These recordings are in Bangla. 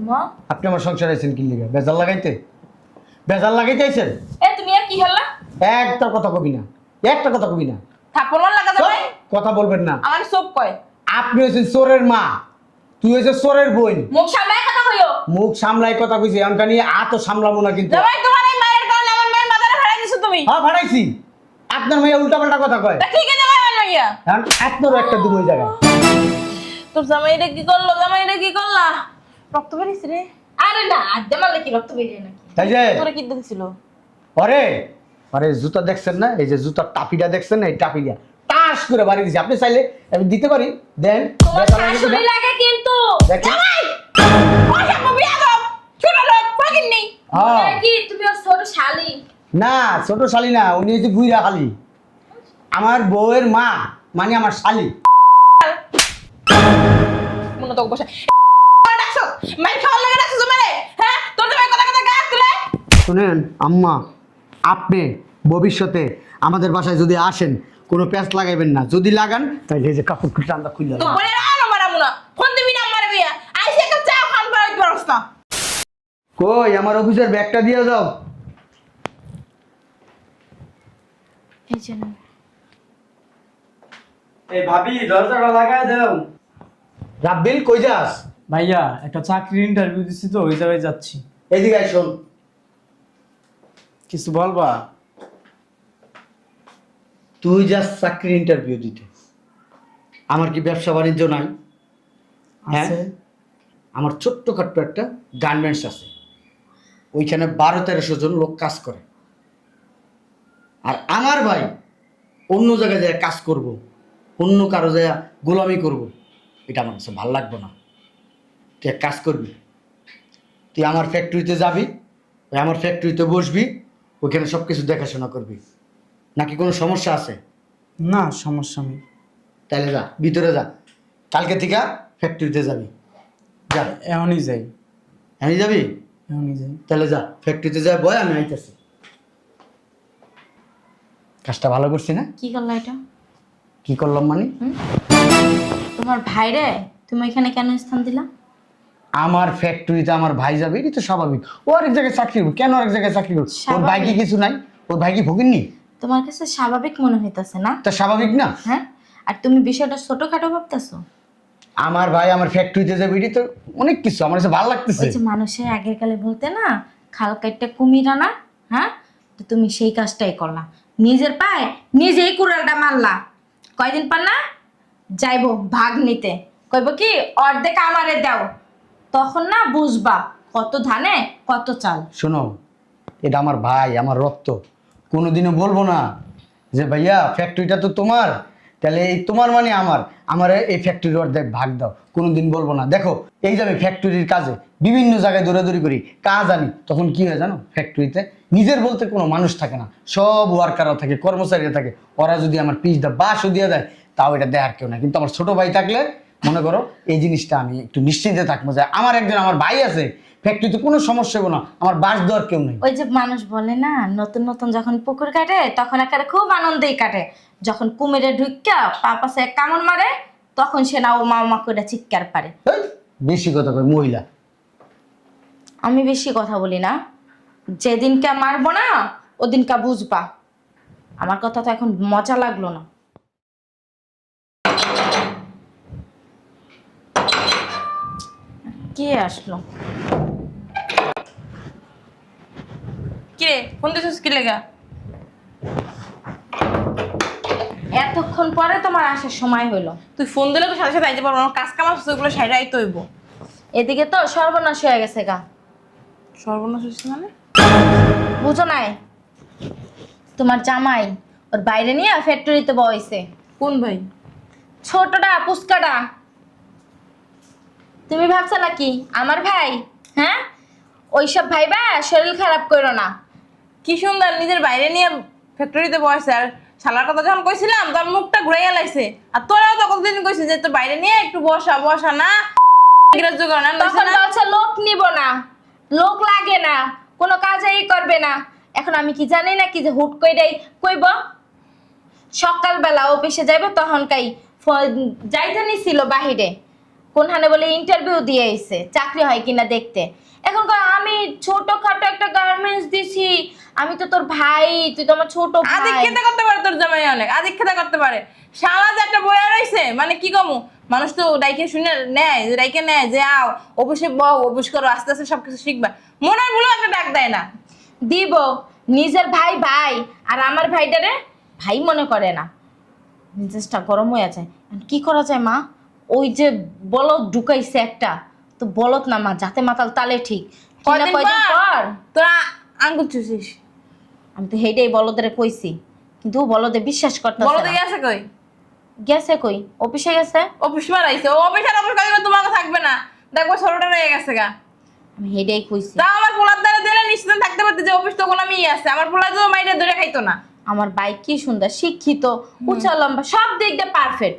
আম্মা আপনি আমার সংসার আইছেন কি লিগা? বেজাল লাগাইতে? বেজাল লাগাইতে আইছেন? এ তুমি আর কি হল্লা? একটা কথা কবি না, একটা কথা কবি না। থাপ্পড় মার লাগা যাবে? কথা বলবেন না। আমার সব কয়। আপনি হইছেন চোরের মা, তুই হইছিস চোরের বোন। মুখ সামলায় কথা কইও। মুখ সামলাই কথা কইছি, এমনটা নিয়ে আতো সামলাবো না কিন্তু। জামাই তোমার এই মায়ের কারণে আমার মায়ের মাথাটা ফাড়াই দিছো তুমি। হ্যাঁ ভাড়াইছি। আপনার মেয়ে উল্টাপাল্টা কথা কয়। তা ঠিক আছে জামাই আমার মাইয়া। এখন আপনারও একটা দূর ওই জায়গায়। তোর জামাইটা কি করলো? জামাইটা কি করলা? রক্ত বেরিয়েছে রে। আরে না, আড্ডা মারলে কি রক্ত বেরিয়ে নাকি? তাই যে তোরে কি দেখছিল? পরে পরে জুতা দেখছেন না, এই যে জুতার টাপিটা দেখছেন না, এই টাপিটা টাস করে বাড়ি দিছি। আপনি চাইলে আমি দিতে পারি, দেন। তোমার শাশুড়ি লাগে কিন্তু। দেখেন। জামাই! ওই আমার বিয়া দাও। ছোট লোক পাগিন নেই। হ্যাঁ। মনে কি তুমি ওর ছোট শালি? না, ছোট শালি না, উনি হচ্ছে বুইরা খালি। আমার বউয়ের মা, মানে আমার শালি। মনে তো বসে। ডাকছো? মাই খাওয়ার লাগে ডাকছো মানে? হ্যাঁ? তোর জামাই কথা কথা গায়ে তুলে? শুনেন আম্মা, আপনি ভবিষ্যতে আমাদের বাসায় যদি আসেন কোনো প্যাঁচ লাগাইবেন না, যদি লাগান তাহলে এই যে কাপড় টান্দা খুললে তো বলে না মারামু না। ফোন দিবি না আমার বিয়া। আইসে একটা চা খান পারতে পারছ না। কই আমার অফিসের ব্যাগটা দিয়ে যাও। এই যে না। এই ভাবি দরজাটা লাগায় দাও। রাব্বিল কই যাস? ভাইয়া একটা চাকরির ইন্টারভিউ দিছি তো ওই জায়গায় যাচ্ছি। এদিকে আয়, শোন। কিছু বলবা? তুই যাস চাকরির ইন্টারভিউ দিতে, আমার কি ব্যবসা বাণিজ্য নাই? হ্যাঁ, আছে। আমার ছোট্টখাট্ট একটা গার্মেন্টস আছে, ওইখানে 12-1300 জন লোক কাজ করে। আর আমার ভাই অন্য জায়গায় যায় কাজ করব, অন্য কারো যায় গোলামি করব, এটা আমার কাছে ভালো লাগবে না। তুই এক কাজ করবি, তুই আমার ফ্যাক্টরিতে যাবি, ওই আমার ফ্যাক্টরিতে বসবি, ওইখানে সব কিছু দেখাশোনা করবি। নাকি কোনো সমস্যা আছে? না সমস্যা নেই। তাহলে যা, ভিতরে যা, কালকে থেকে ফ্যাক্টরিতে যাবি। যা, এখনই যাই, আমি যাবি? এখনই যাই। তাহলে যা, ফ্যাক্টরিতে যা, বয় আমি আইতেছি। কাজটা ভালো করছি না? কি করলা এটা? কি করলাম মানে? তোমার ভাইরে তুমি এখানে কেন স্থান দিলা? আমার ফ্যাক্টরিতে আমার ভাই যাবে, এটা তো স্বাভাবিক। ও আরেক জায়গায় চাকরি করবে, কেন আরেক জায়গায় চাকরি করবে? ওর ভাই কি কিছু নাই? ওর ভাই কি ভোগেননি? তোমার কাছে স্বাভাবিক মনে হইতাছে না? তা স্বাভাবিক না? হ্যাঁ, আর তুমি বিষয়টা ছোটখাটো ভাবতেছো। আমার ভাই আমার ফ্যাক্টরিতে যাবে, এটা তো অনেক কিছু, আমার কাছে ভালো লাগতেছে। ওই যে মানুষের আগের কালে বলতে না, খাল কাটটা কুমিরা না? হ্যাঁ, তো তুমি সেই কাজটাই করলা, নিজের পায়ে নিজেই কুড়ালটা মারলা। কয়দিন পর না যাইবো ভাগ নিতে, কইব কি অর্ধেক আমারে দাও, তখন না বুঝবা কত ধানে কত চাল। শোনো, এটা আমার ভাই, আমার রক্ত। কোনোদিনও বলবো না যে ভাইয়া ফ্যাক্টরিটা তো তোমার, তাহলে এই তোমার মানে আমার এই ফ্যাক্টরির অর্ধেক ভাগ দাও, কোনোদিন বলবো না। দেখো, এই যে আমি ফ্যাক্টরির কাজে বিভিন্ন জায়গায় দৌড়াদৌড়ি করি, কাজ আনি, তখন কি হয় জানো? ফ্যাক্টরিতে নিজের বলতে কোনো মানুষ থাকে না, সব ওয়ার্কাররা থাকে, কর্মচারীরা থাকে। ওরা যদি আমার পিস দা বাসও দিয়ে দেয়, তাও এটা দেখার কেউ না। কিন্তু আমার ছোট ভাই থাকলে মনে করো এই জিনিসটা আমি একটু নিশ্চিন্তে থাকবো যে আমার একজন আমার ভাই আছে, ফ্যাক্টরিতে কোনো সমস্যা হবে না, আমার বাস দেওয়ার কেউ নেই। ওই যে মানুষ বলে না, নতুন নতুন যখন পুকুর কাটে তখন একেবারে খুব আনন্দেই কাটে, যখন কুমিরে ঢুকিয়া পা পাশে এক কামড় মারে তখন সে না ও মা করে চিৎকার পারে। এই, বেশি কথা কয় মহিলা। আমি বেশি কথা বলি না, যেদিনকে মারবো না ওদিনকে বুঝবা। আমার কথা তো এখন মজা লাগলো না। কে আসলো? কে ফোন দিছিস কি লেগা? এতক্ষণ পরে তোমার আসার সময় হলো। তুই ফোন দিলে তো সাথে সাথে আইতে পারবো না, কাজ কাম আছে ওগুলো সাইডে আইতে হইব। এদিকে তো সর্বনাশ হয়ে গেছে গা। সর্বনাশ হচ্ছে মানে? বুঝো নাই, তোমার জামাই ওর বাইরে নিয়ে ফ্যাক্টরিতে বইছে। কোন ভাই? ছোটটা পুস্কাটা। তুমি ভাবছো নাকি আমার ভাই? হ্যাঁ, ওইসব ভাইবা শরীর খারাপ করো না। কি সুন্দর নিজের বাইরে নিয়ে ফ্যাক্টরিতে বসে, আর শালার কথা যখন কইছিলাম তোর মুখটা ঘুরাইয়া লাইছে। আর তোরাও তো কতদিন কইছিস যে তোর বাইরে নিয়ে একটু বসা বসা না গ্রাহ্য করে না, তখন বলছে লোক নিব না, লোক লাগে না, কোনো কাজই করবে না। এখন আমি কি জানি না কি যে হুট কইরাই কইব। সকালবেলা অফিসে যাইব তখন কাই যাইতে নিছিল বাহিরে, কোনখানে বলে ইন্টারভিউ দিয়ে আইছে চাকরি হয় কিনা দেখতে। এখন কয় আমি ছোটখাটো একটা গার্মেন্টস দিছি, আমি তো তোর ভাই, তুই তো আমার ছোট ভাই। আদিক্ষেতা করতে পারে তোর জামাই, অনেক আদিক্ষেতা করতে পারে। শালা যে একটা বইয়া রইছে, মানে কি কমু, মানুষ তো ডাইকে শুনে নেয়, যে ডাইকে নেয় যে আও অফিসে বউ, অফিস করো, আস্তে আস্তে সবকিছু শিখবা। মনের ভুলেও একটা ডাক দেয় না। দিব, নিজের ভাই ভাই, আর আমার ভাইটারে ভাই মনে করে না। মেজাজটা গরম হয়ে যায়। এখন কি করা যায় মা? ওই যে বলদ ঢুকাইছে একটা, তো বলদ না মা, যাতে মাতাল তালে ঠিক। কি না কয়দিন পর তোরা আঙ্গুল চুষিস। আমি তো হেডেই বলদের কইছি, কিন্তু ও বলদে বিশ্বাস করতেছে বলো না। দেখে আছে কই? গেছে কই? অফিসে গেছে। অফিস মারাইছে, ও অফিস আর অফিস কাজে তোমাকে থাকবে না, দেখবো ছোটটা রয়ে গেছে গা। আমি হেডেই কইছি। তা আমার পোলার দ্বারা দিলে নিশ্চিত থাকতে পারতে যে অফিস তো কোনো আমি আছে, আমার পোলা তো মাইরে ধরে খাইতো না। আমার ভাই কি সুন্দর শিক্ষিত, উঁচা লম্বা, সব দিক দিয়ে পারফেক্ট,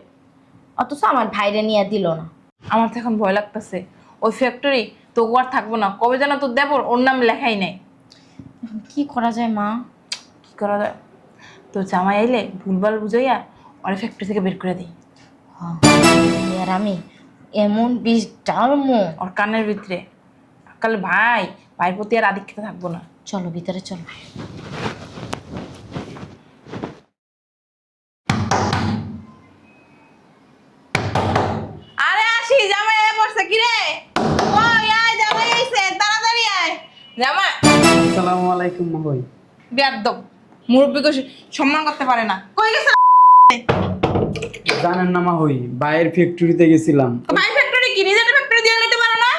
অথচ আমার ভাইরে নিয়ে দিল না। আমার তো এখন ভয় লাগতেছে, ওই ফ্যাক্টরি তো আর থাকবো না, কবে যেন তোর দেবর ওর নাম লেখাই নেই। এখন কি করা যায় মা? কি করা যায়? তোর জামাই আইলে ভুলভাল বুঝাইয়া ওর ফ্যাক্টরি থেকে বের করে দিই। আর আমি এমন বিষ ডালমো ওর কানের ভিতরে কালে ভাই, ভাইয়ের প্রতি আর আধিক্যতা থাকবো না। চলো ভিতরে চলো। আরে আসি, জামাই আয় পড়ছে কি রে? ওই আয়, জামাই আইছে, তাড়াতাড়ি আয়। জামাই আসসালামু আলাইকুম মা ভাই। বেয়াদব, মুরব্বিকে সম্মান করতে পারে না। কই গেছে? জানেন না মা ভাই, বাইরের ফ্যাক্টরিতে গেছিলাম। ভাই ফ্যাক্টরি কি নিজের ফ্যাক্টরি দিয়ে নিতে পারে না?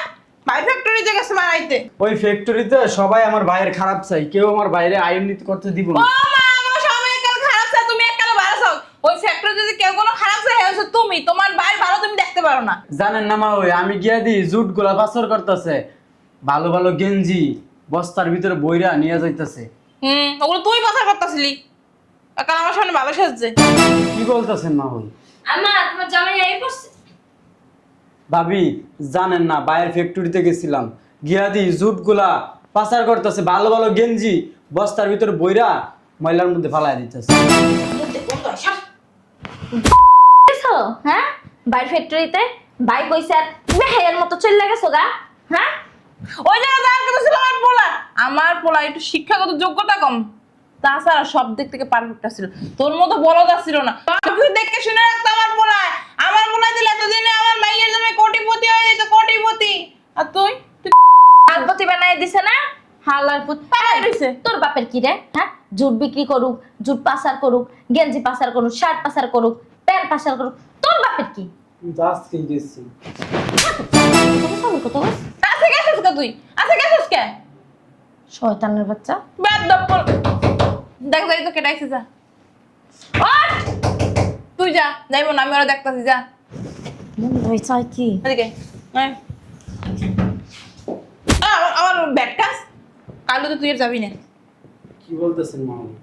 ভাই ফ্যাক্টরিতে গেছে মারাইতে। ওই ফ্যাক্টরিতে সবাই আমার ভাইয়ের খারাপ চাই, কেউ আমার বাইরে আইননীতি করতে দিব ও না। মা, আমার সবাই একাল খারাপ চায়, তুমি একাল ভালো চাও। ওই ফ্যাক্টরি যদি কেউ কোনো খারাপ চায় হচ্ছে তুমি, তোমার ভাই ভালো তুমি দেখতে পারো না। জানেন না মা ভাই, আমি গিয়া দিই জুট গোলা পাথর করতেছে, ভালো ভালো গেঞ্জি বস্তার ভিতরে বইরা নিয়ে যাইতেছে। ওগুলো তুই কথা করতেছিলি, একাল আমার সামনে ভালো সাজছে। কি বলতেছেন মা ভাই? আমা তোমার জামাই আই পড়ছে। ভাবি জানেন না, বাইরের ফ্যাক্টরিতে গেছিলাম, গিয়া দিই জুট গোলা পাচার করতেছে, ভালো ভালো গেঞ্জি বস্তার ভিতরে বইরা ময়লার মধ্যে ফালাই দিতেছে। গেছো হ্যাঁ ভাই ফ্যাক্টরিতে? ভাই কইছে আর বেহের মতো চলে গেছো গা। হ্যাঁ ওই জায়গা যাওয়ার কথা ছিল আমার পোলা একটু শিক্ষাগত যোগ্যতা কম, তাছাড়া সব দিক থেকে পারফেক্ট ছিল। তোর মতো বলদা ছিল না, তুই দেখে শুনে রাখতো আমার পোলায়। আমার পোলায় দিলে এতদিনে আমার মাইয়ের জন্য কোটিপতি হয়ে যেত, কোটিপতি। আর তুই আলপতি বানাই দিছে না হালার পুত। তোর বাপের কি রে? হ্যাঁ জুট বিক্রি করুক, জুট পাচার করুক, গেঞ্জি পাচার করুক, শার্ট পাচার করুক, প্যান্ট পাচার করুক, তোর বাপের কি? আজকে গেছি। কত বস আছে গেছিস কে তুই? আছে গেছিস কে? শয়তানের বাচ্চা। বেয়াদব বল। দেখ যাই তো কেটাইছে, যা ওঠ। তুই যা, যাইবো না, আমি ওরা দেখতাছি, যা মনে হয় চাই কি এদিকে আয়। আমার ব্যাগ কাজ কালু তো তুই আর যাবি না। কি বলতেছেন মা ভাই?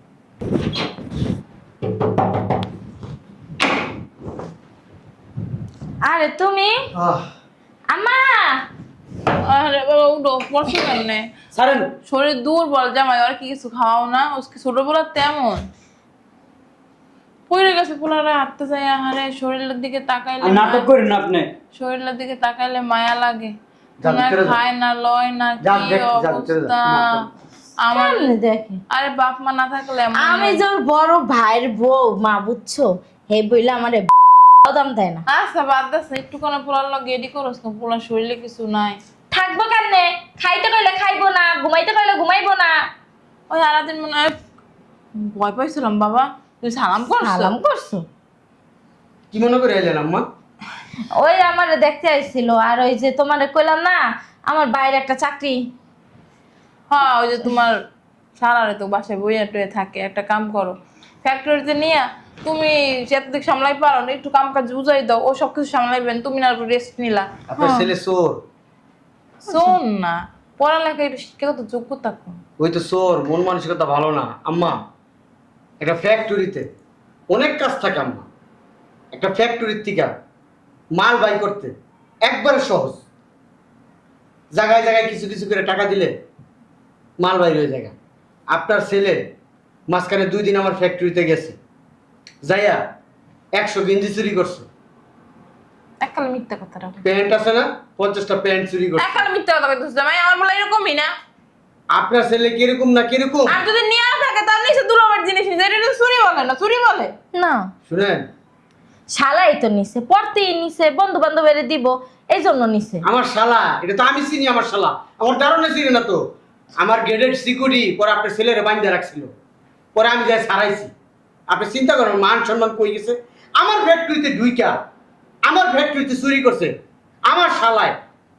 আরে তুমি আম্মা আরে বাবা উঠো, পড়ছো কেমনে? ছাড়েন। শরীর দুর্বল, জামাই আর কি কিছু খাওয়াও না? ওকে ছোট বলার তেমন পড়ে গেছে, পোলারা হাঁটতে যায়, আহারে শরীরের দিকে তাকাইলে আর নাটক করেন না আপনি। শরীরের দিকে তাকাইলে মায়া লাগে। যা না ভিতরে যা। খায় না লয় না, যা কি দেখ, যা ভিতরে যা। অবস্থা আমার। কেমনে দেখে? আরে বাপ মা না থাকলে এমন আমি হয়। যে ওর বড় ভাইয়ের বউ মা, বুঝছো? হে বইলে আমারে দাম দেয় না। আচ্ছা বাদ দাস, একটু কোন পোলার লগে এডি করস না, পোলার শরীরে কিছু নাই। থাকবো কেমনে? খাইতে কইলে খাইবো না, ঘুমাইতে কইলে ঘুমাইবো না। ওই সারাদিন মনে হয় ভয় পাইছিলাম বাবা, তুই সালাম করছ। সালাম করছো? কি মনে করে এলেন আম্মা? ওই আমারে দেখতে আইছিল, আর ওই যে তোমারে কইলাম না আমার বাইরে একটা চাকরি। হ্যাঁ ওই যে তোমার সারারে তো বাসায় বইয়া টয়ে থাকে, একটা কাম করো ফ্যাক্টরিতে নিয়ে, তুমি যেদিক সামলাই পারো না, একটু কাম কাজ বুঝাই দাও, ও সব কিছু সামলাইবেন, তুমি না রেস্ট নিলা। আপনার ছেলে চোর। শোন না, পড়ালেখা একটু শিক্ষাগত যোগ্যতা কম। ওই তো চোর, মন মানসিকতা ভালো না আম্মা। একটা ফ্যাক্টরিতে অনেক কাজ থাকে আম্মা। একটা ফ্যাক্টরির থেকে মাল বাই করতে একবারে সহজ। জায়গায় জায়গায় কিছু কিছু করে টাকা দিলে মাল বাইর হয়ে যায়। আপনার ছেলে মাঝখানে 2 দিন আমার ফ্যাক্টরিতে গেছে, যাইয়া 100 গেঞ্জি চুরি করছে। এককালে মিথ্যা কথাটা প্যান্ট আছে না 50টা প্যান্ট চুরি করছে এককালে মিথ্যা কথা কইতেছ জামাই আমার বলা এরকমই না আপনার ছেলে কিরকম না কিরকম আর যদি নিয়ে থাকে তার নিচে দুলাবার জিনিস নিছে এটা তো চুরি বলে না চুরি বলে না শুনেন শালাই তো নিছে পড়তেই নিছে বন্ধু বান্ধবের দিব এই জন্য নিছে আমার শালা এটা তো আমি চিনি আমার শালা আমার দারুণে চিনি না তো আমার গেটের সিকিউরিটি পরে আপনার ছেলেরে বাইন্ধে রাখছিল পরে আমি যাই ছাড়াইছি আপনি চিন্তা করেন মান সম্মান কই গেছে আমার ফ্যাক্টরিতে ঢুইকা আমার ফ্যাক্টরিতে চুরি করছে আমার শালায়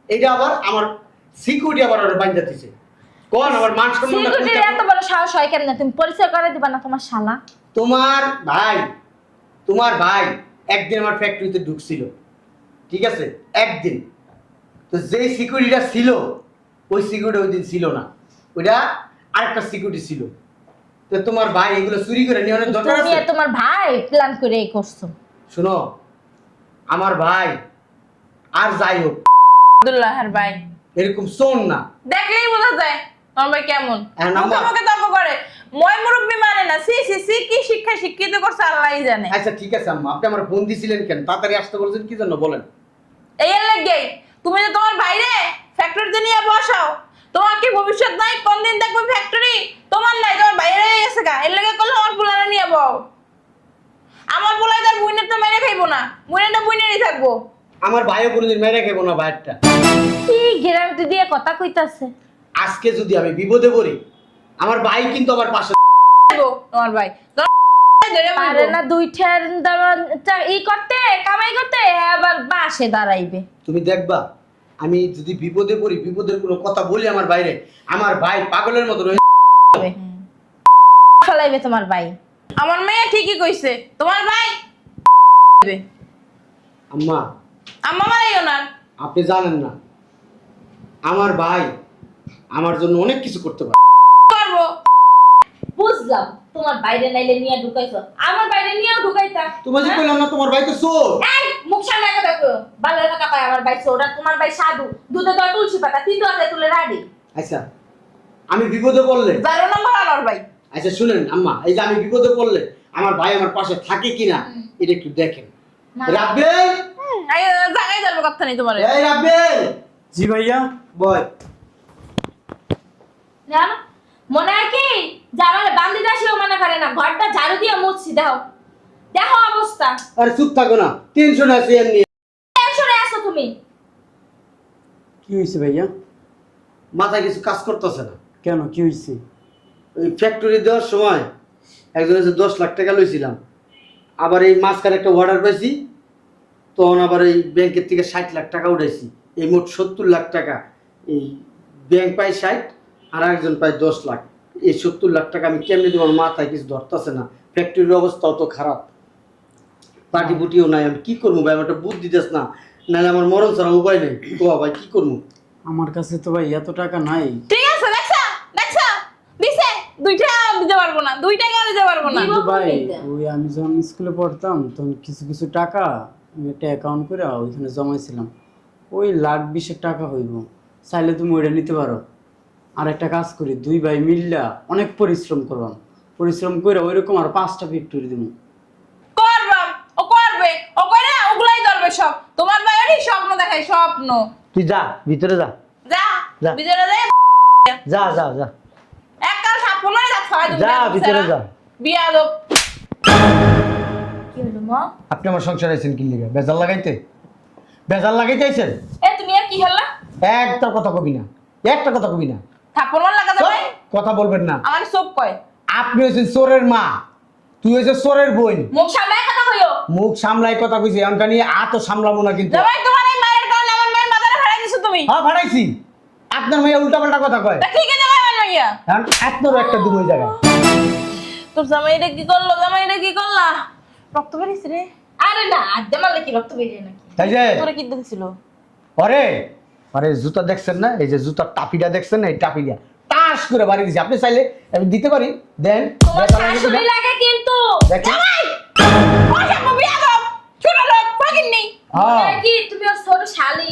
এটা আবার আমার সিকিউরিটি আবার ওরা বাইন্ধে দিছে কোন আমার মান সম্মান সিকিউরিটির এত বড় সাহস হয় কেমনে তুমি পরিচয় করে দিবা না তোমার শালা তোমার ভাই একদিন আমার ফ্যাক্টরিতে ঢুকছিল ঠিক আছে একদিন তো যেই সিকিউরিটিটা ছিল ওই সিকিউরিটি ওই দিন ছিল না ওইটা আরেকটা সিকিউরিটি ছিল তো তোমার ভাই এগুলো চুরি করে নিয়ে অনেক দরকার তুমি আছে আর তোমার ভাই প্ল্যান করে এই করছো শোনো আমার ভাই আর যাই হোক আব্দুল্লাহর ভাই এরকম শোন না দেখলেই বোঝা যায় তোমার ভাই কেমন হ্যাঁ, নাম্বার। মুখে মুখে তর্ক করে মই মুরব্বি মানে না সি সি সি কি শিক্ষা শিক্ষিত করছে আল্লাহই জানে আচ্ছা ঠিক আছে আম্মা আপনি আমার ফোন দিছিলেন কেন তাড়াতাড়ি আসতে বলছেন কি জন্য বলেন এই এর লাগেই তুমি যে তোমার বাইরে ফ্যাক্টরিতে নিয়ে বসাও তোমার কি ভবিষ্যৎ নাই কোন দিন দেখবে ফ্যাক্টরি তোমার নাই তোমার বাইরে গেছে গা এর লাগে করলে আমার পোলারে নিয়ে বও আমার পোলাই তার বুইনের তো মেরে খাইবো না বুইনেরটা বুইনেরই থাকবো আমার ভাইও কোনোদিন মেরে খেবো না ভাইয়েরটা কি গ্যারান্টি দিয়ে কথা কইতাছে আজকে যদি আমি বিপদে পড়ি আমার ভাই কিন্তু আমার পাশে থাকবো তোমার ভাই ধরে পারে মারবো না দুইটার ই করতে কামাই করতে আবার বাসে দাঁড়াইবে তুমি দেখবা আমি যদি বিপদে পড়ি বিপদের কোনো কথা বলি আমার বাইরে আমার ভাই পাগলের মতো রয়ে ফলাইবে তোমার ভাই আমার মেয়ে ঠিকই কইছে তোমার ভাই আম্মা আম্মা মারাইও না আপনি জানেন না আমার ভাই আমার জন্য অনেক কিছু করতে পারে করবো বুঝলাম তোমার বাইরে নাইলে নিয়ে ঢুকাইছো আমার বাইরে নিয়েও ঢুকাইতা তোমার যে কইলাম না তোমার ভাই তো চোর এই মুখ সামনে কথা কও ভালো কথা কয় আমার ভাই ছোড়া তোমার ভাই সাধু দুধে দয় তুলসী পাতা তিন দতে তুলে রাডি আচ্ছা আমি বিপদে পড়লে জানো নাম্বার আমার ভাই আচ্ছা শুনেন আম্মা এই যে আমি বিপদে পড়লে আমার ভাই আমার পাশে থাকে কিনা এটা একটু দেখেন রাব্বেল আই জায়গায় যাবো কথা নেই তোমার এই রাব্বেল জি ভাইয়া বয় জানো মনে হয় কি জামালে বান্দি দাসিও মনে করে না ঘরটা ঝাড়ু দিয়ে মুছছি দেখো দেখো অবস্থা আরে চুপ থাকো না টেনশন আছে এমনি টেনশনে আছো তুমি কি হয়েছে ভাইয়া মাথায় কিছু কাজ করতেছে না কেন কি হয়েছে ওই ফ্যাক্টরি দেওয়ার সময় একজনের কাছে 10 লাখ টাকা লইছিলাম আবার এই মাঝখানে একটা অর্ডার পাইছি তখন আবার এই ব্যাংকের থেকে 60 লাখ টাকা উঠাইছি এই মোট 70 লাখ টাকা এই ব্যাংক পায় 60 আর একজন পায় 10 লাখ এই 70 লাখ টাকা আমি কেমনে দেবো আমার মাথায় কিছু ধরতেছে না ফ্যাক্টরির অবস্থাও তো খারাপ পার্টি বুটিও নাই আমি কি করবো ভাই আমার একটা বুদ্ধি দিস না নাহলে আমার মরণ ছাড়া উপায় নেই ও ভাই কি করবো আমার কাছে তো ভাই এত টাকা নাই ঠিক আছে দেখছা দেখছা দিছে দুইটা দিতে পারবো না 2 টাকা দিতে পারবো না কিন্তু ভাই বলতে। ওই আমি যখন স্কুলে পড়তাম তখন কিছু কিছু টাকা আমি একটা অ্যাকাউন্ট করে ওইখানে জমাইছিলাম ওই লাখ 20 টাকা হইব চাইলে তুমি ওইটা নিতে পারো আর একটা কাজ করি 2 ভাই মিললা অনেক পরিশ্রম করবাম পরিশ্রম করে ওইরকম আর 5টা ফ্যাক্টরি দিব করবাম ও করবে ও কইরা ওগুলাই ধরবে সব তোমার ভাই ওরই স্বপ্ন দেখায় স্বপ্ন তুই যা ভিতরে যা যা যা। ভিতরে যাই যা যা যা এক কাল সাপনে যা ছয় যা, ভিতরে যা। বিয়া দাও কি হলো মা আপনি আমার সংসার আইছেন কি লিগা বেজাল লাগাইতে বেজাল লাগাইতে আইছেন এ তুমি আর কি হলো একটা কথা কবি না একটা কথা কবি না থাপ্পড় মার লাগা যাবে কথা বলবেন না আমার সব কয় আপনি হয়েছেন চোরের মা তুই হয়েছে চোরের বোন মুখ সামনে কথা কইও মুখ সামলাই কথা কইছি এমনটা নিয়ে আত সামলাবো না কিন্তু জামাই তোমার এই মায়ের কারণে আমার মায়ের মাথাটা ফাড়াই দিছো তুমি হ্যাঁ ভাড়াইছি আপনার মেয়ে উল্টাপাল্টা কথা কয় তা ঠিক আছে জামাই আমার মাইয়া এখন আপনারও একটা দুম ওই জায়গায় তোর জামাই এটা কি করলো জামাই এটা কি করলা রক্ত বেরিয়েছে রে আরে না আড্ডা মারলে কি রক্ত বেরিয়ে নাকি তাই যে তোরে কি দেখছিল পরে পরে জুতা দেখছেন না এই যে জুতার টাপিটা দেখছেন না এই টাপিটা টাস করে বাড়ি দিছি আপনি চাইলে আমি দিতে পারি দেন তোমার বেচা লাগে শাশুড়ি কিনা? লাগে কিন্তু দেখেন জামাই ওই সব বিয়া দাও ছোট লোক ফাকিন নেই হ্যাঁ মনে হয় কি তুমি ওর ছোট শালি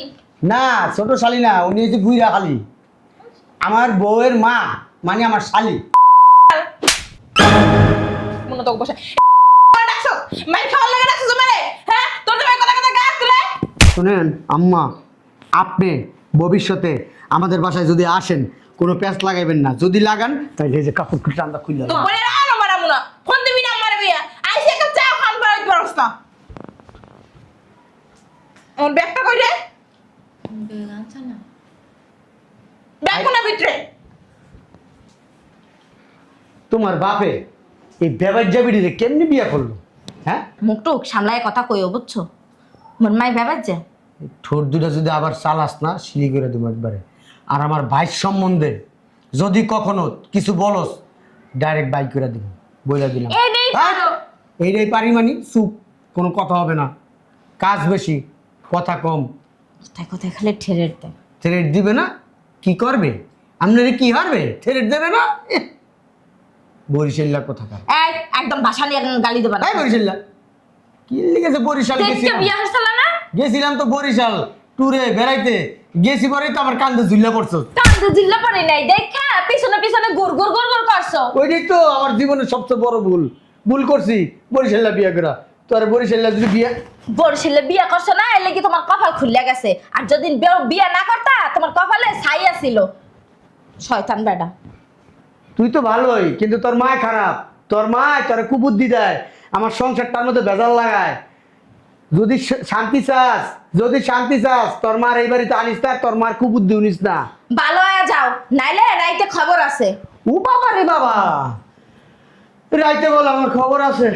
না ছোট শালি না উনি হচ্ছে বুইরা খালি আমার বউয়ের মা মানে আমার শালি মনে তো বসে ডাকছো মাই খাওয়ার লাগে ডাকছো তুমি রে হ্যাঁ তোর জামাই কথা কথা গাছ তুলে শুনেন আম্মা, আপনি ভবিষ্যতে আমাদের বাসায় যদি আসেন কোনো প্যাঁচ লাগাইবেন না, যদি লাগান তাহলে এই যে কাপড় টান্দা খুললে তো বলে না মারামু না ফোন দিবি না আমার বিয়া আইসে একটা চা খান পারাইতে পারছ না আমার ব্যাগটা কই রে ব্যাগ কোনা ভিতরে তোমার বাপে এই বেবাই জাবিড়িরে কেমনি বিয়া করলো? হ্যাঁ, মুখটুক সামলায় কথা কইও বুঝছো? মোর মাই ব্যাপার যে এই ঠোঁট দুটা যদি আবার চালাস না সিঁড়ি করে দেবো একবারে। আর আমার ভাইয়ের সম্বন্ধে যদি কখনো কিছু বলস ডাইরেক্ট বাইক করে দিব, বইলা দিলাম। এইটাই পারো। এইটাই পারি মানে চুপ, কোনো কথা হবে না, কাজ বেশি কথা কম। কোথায় কোথায় খালি ঠেরের দেয়। থ্রেড দিবে না, কি করবে আপনারে, কি হারবে? থ্রেড দেবে না। বরিশাল্লা কোথাকার, এই একদম ভাষা নিয়ে একদম গালি দেবা না। এই বরিশাল্লা কি লিখেছে? বরিশাল দেখতে গেছিলাম, বিয়া হইছিল না? গেছিলাম তো বরিশাল ট্যুরে বেড়াইতে গেছি, পরেই তো আমার কান্দে ঝুল্লা পড়ছো। কান্দে জিল্লা পড়ে নাই দেখা পিছনে পিছনে গুড় গুড় গুড় গুড় করছো। ওইটাই তো আমার জীবনের সবচেয়ে বড় ভুল করছি, বরিশাল্লা বিয়া করা। তো আর বরিশাল্লা যদি বিয়া বরিশালে বিয়া করছো না, এলে কি তোমার কপাল খুলে গেছে। আর যদি বিয়া না করতা তোমার কপালে ছাই আছিল। শয়তান বেডা। তুই তো ভালোই, কিন্তু তোর মা খারাপ। তোর মা তোর কুবুদ্ধি দেয়, আমার সংসারটার মধ্যে বেজাল লাগায়। যদি শান্তি চাস, যদি শান্তি চাস, তোর মার এই বাড়িতে আনিস না, তোর মার কুবুদ্ধি উনিস না। ভালো হয়ে যাও, নাইলে রাইতে খবর আছে। ও বাবা রে বাবা, রাইতে বল আমার খবর আছে।